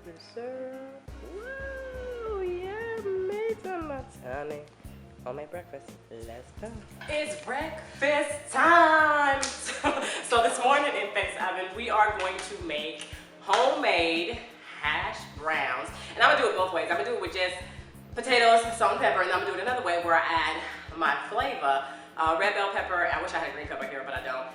bit of syrup. Woo, yummy donuts, honey. Homemade breakfast. Let's go. It's breakfast time. So this morning in Thanks Oven, we are going to make homemade hash browns. And I'm gonna do it both ways. I'm gonna do it with just potatoes, salt and pepper, and I'm gonna do it another way where I add my flavor. Red bell pepper, I wish I had a green pepper here, but I don't.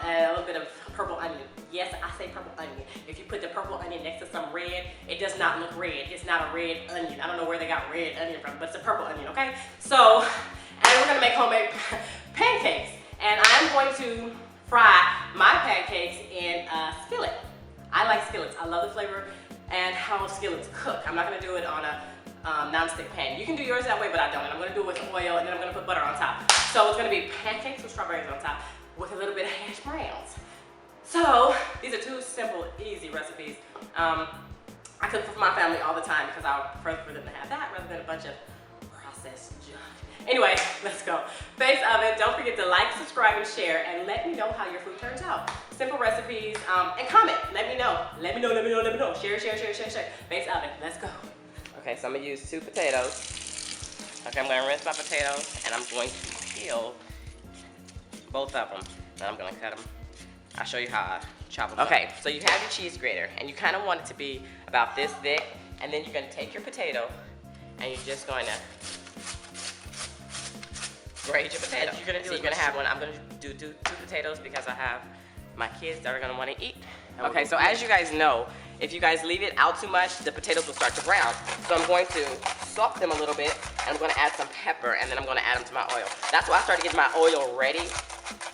And a little bit of purple onion. Yes, I say purple onion. If you put the purple onion next to some red, it does not look red. It's not a red onion. I don't know where they got red onion from, but it's a purple onion, okay? So, and we're gonna make homemade pancakes. And I'm going to fry my pancakes in a skillet. I like skillets. I love the flavor and how skillets cook. I'm not gonna do it on a non-stick pan. You can do yours that way, but I don't. And I'm gonna do it with oil, and then I'm gonna put butter on top. So it's gonna be pancakes with strawberries on top with a little bit of hash browns. So these are two simple, easy recipes. I cook for my family all the time because I would prefer for them to have that rather than a bunch of processed junk. Anyway, let's go. Thanks Oven. Don't forget to like, subscribe, and share, and let me know how your food turns out. Simple recipes, and comment. Let me know. Let me know. Share. Thanks Oven. Let's go. Okay, so I'm gonna use 2 potatoes. Okay, I'm gonna rinse my potatoes, and I'm going to peel both of them. Then I'm gonna cut them. I'll show you how I chop them. Okay, so you have your cheese grater, and you kind of want it to be about this thick, and then you're gonna take your potato, and you're just going to grate your potato. So you're gonna have one. I'm gonna do 2 potatoes because I have my kids that are gonna want to eat. Okay, so as you guys know, if you guys leave it out too much, the potatoes will start to brown. So I'm going to salt them a little bit, and I'm going to add some pepper, and then I'm going to add them to my oil. That's why I started getting my oil ready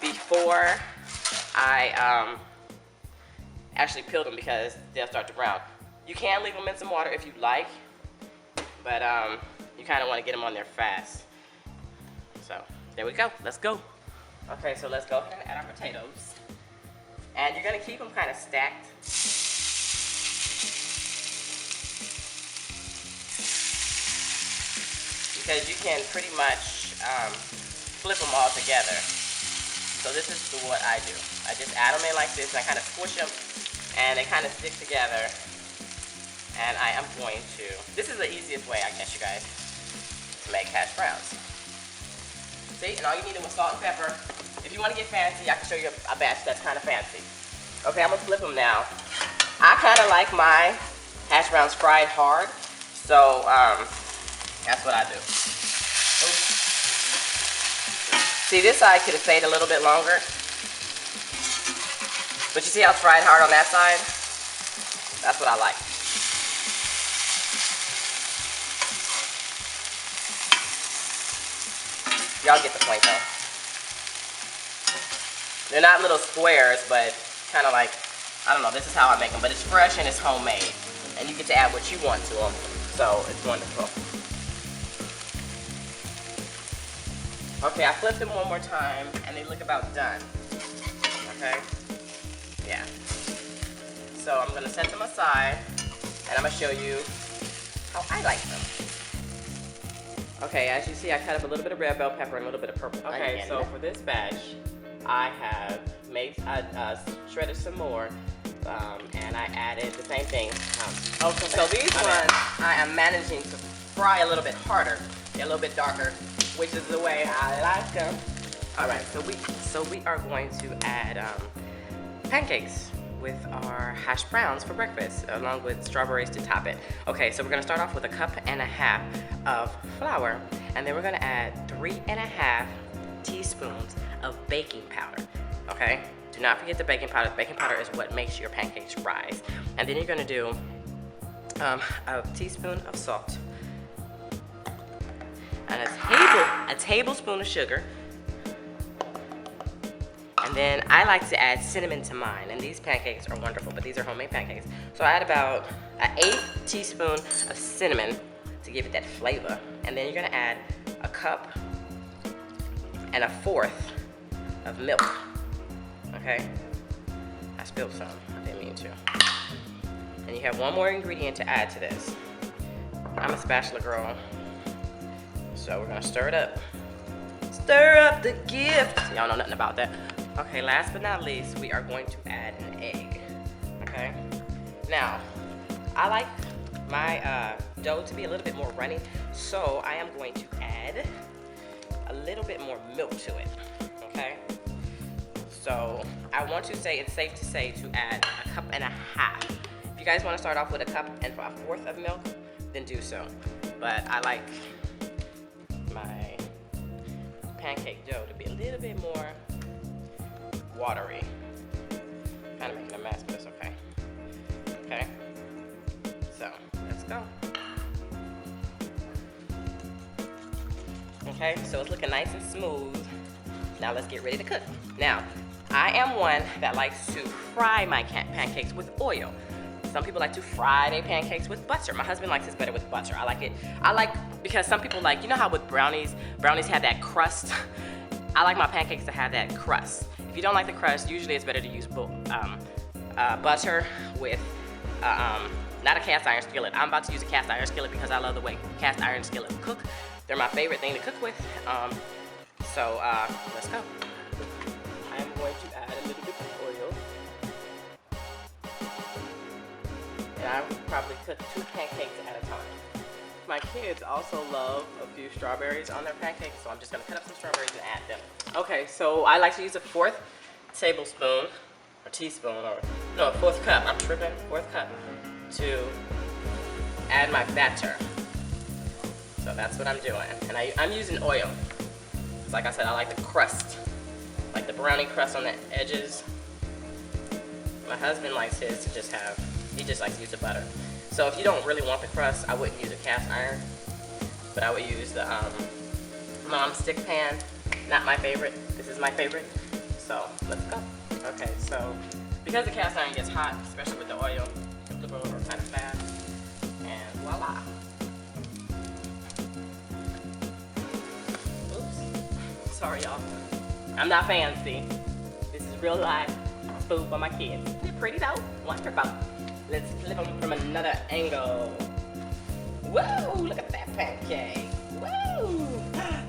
before I actually peeled them, because they'll start to brown. You can leave them in some water if you like, but you kind of want to get them on there fast. So there we go. Let's go. Okay, so let's go ahead and add our potatoes. And you're going to keep them kind of stacked. Because you can pretty much flip them all together. So this is what I do. I just add them in like this, and I kind of squish them, and they kind of stick together. And I am going to, this is the easiest way, I guess, you guys, to make hash browns. See, and all you need is salt and pepper. If you want to get fancy, I can show you a batch that's kind of fancy. Okay, I'm gonna flip them now. I kind of like my hash browns fried hard, so that's what I do. Oops. See, this side could have stayed a little bit longer, but you see how it's fried hard on that side? That's what I like. Y'all get the point though. They're not little squares, but kind of like, I don't know, this is how I make them, but it's fresh and it's homemade, and you get to add what you want to them, so it's wonderful. Okay, I flipped them one more time, and they look about done. Okay, yeah. So I'm gonna set them aside, and I'm gonna show you how I like them. Okay, as you see, I cut up a little bit of red bell pepper and a little bit of purple onion. Okay, so for this batch, I have made, shredded some more, and I added the same thing. Okay, so these ones, I am managing to fry a little bit harder, a little bit darker, which is the way I like them. All right, so we are going to add pancakes with our hash browns for breakfast, along with strawberries to top it. Okay, so we're gonna start off with 1.5 cups of flour, and then we're gonna add 3.5 teaspoons of baking powder. Okay, do not forget the baking powder. The baking powder is what makes your pancakes rise. And then you're gonna do a teaspoon of salt, and a tablespoon of sugar. And then I like to add cinnamon to mine, and these pancakes are wonderful, but these are homemade pancakes. So I add about an 1/8 teaspoon of cinnamon to give it that flavor. And then you're gonna add 1 cup and 1/4 of milk. Okay, I spilled some, I didn't mean to. And you have one more ingredient to add to this. I'm a spatula girl, so we're gonna stir it up. Stir up the gift. Y'all know nothing about that. Okay, last but not least, we are going to add an egg. Okay, now I like my dough to be a little bit more runny, so I am going to add a little bit more milk to it, okay? So I want to say it's safe to say to add a cup and a half. If you guys want to start off with a cup and a fourth of milk, then do so. But I like my pancake dough to be a little bit more watery. Kind of making a mess, but it's okay. Okay, so let's go. Okay, so it's looking nice and smooth. Now let's get ready to cook. Now, I am one that likes to fry my pancakes with oil. Some people like to fry their pancakes with butter. My husband likes his better with butter. I like it. Because some people like, you know how with brownies have that crust? I like my pancakes to have that crust. If you don't like the crust, usually it's better to use butter with, not a cast iron skillet. I'm about to use a cast iron skillet because I love the way cast iron skillets cook. They're my favorite thing to cook with. So let's go. I'm going to add a little bit of oil. And I would probably cook 2 pancakes at a time. My kids also love a few strawberries on their pancakes, so I'm just gonna cut up some strawberries and add them. Okay, so I like to use a 4th tablespoon, or teaspoon, or no, a 4th cup, I'm tripping, 4th cup, to add my batter. So that's what I'm doing. And I'm using oil. Like I said, I like the crust, like the brownie crust on the edges. My husband likes his to just have, he just likes to use the butter. So if you don't really want the crust, I wouldn't use a cast iron, but I would use the non-stick pan. Not my favorite. This is my favorite. So let's go. Okay, so because the cast iron gets hot, especially with the oil, you flip it over kind of fast, and voila. Oops. Sorry, y'all. I'm not fancy. This is real life food for my kids. They're pretty though. Wonderful. Let's flip them from another angle. Whoa, look at that pancake. Whoa,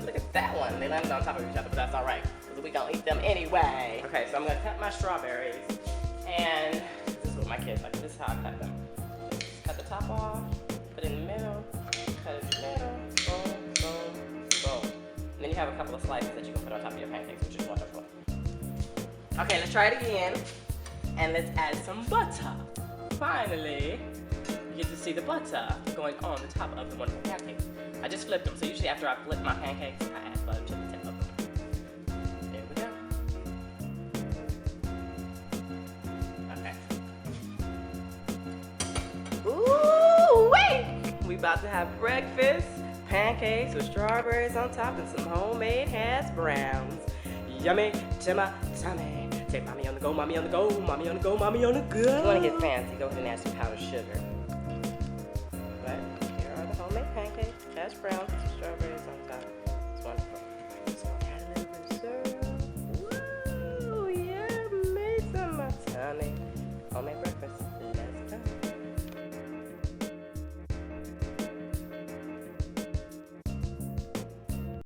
look at that one. They landed on top of each other, but that's all right, because we gonna eat them anyway. Okay, so I'm gonna cut my strawberries, and this is what my kids like. This is how I cut them. Cut the top off, put it in the middle, cut it in the middle, boom, boom, boom. And then you have a couple of slices that you can put on top of your pancakes, which is wonderful. Okay, let's try it again, and let's add some butter. Finally, you get to see the butter going on the top of the wonderful pancakes. I just flipped them, so usually after I flip my pancakes, I add butter to the tip of them. There we go. Okay. Ooh, wait! We about to have breakfast, pancakes with strawberries on top and some homemade hash browns. Yummy to my tummy. Say, mommy on the go, mommy on the go, mommy on the go, mommy on the go. If you want to get fancy, go ahead and add some powdered sugar. But here are the homemade pancakes, hash browns.